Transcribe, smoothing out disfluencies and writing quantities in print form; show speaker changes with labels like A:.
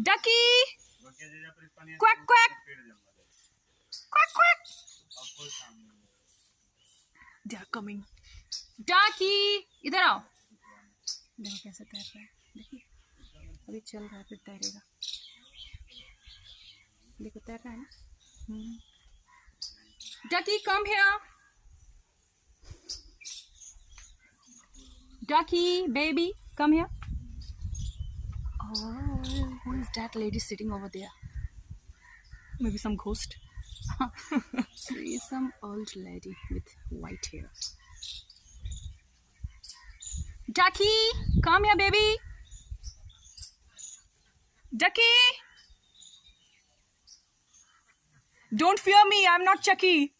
A: Ducky! Quack quack! Quack quack! They are coming. Ducky! इधर आओ. देखो कैसे तैर रहा है. देखिए अभी चल रहा है फिर तैरेगा. देखो तैर रहा है ना. Ducky, come here. Ducky, baby, come here. Oh, who is that lady sitting over there? Maybe some ghost. She is some old lady with white hair. Ducky, come here, baby. Ducky. Don't fear me, I'm not Chucky.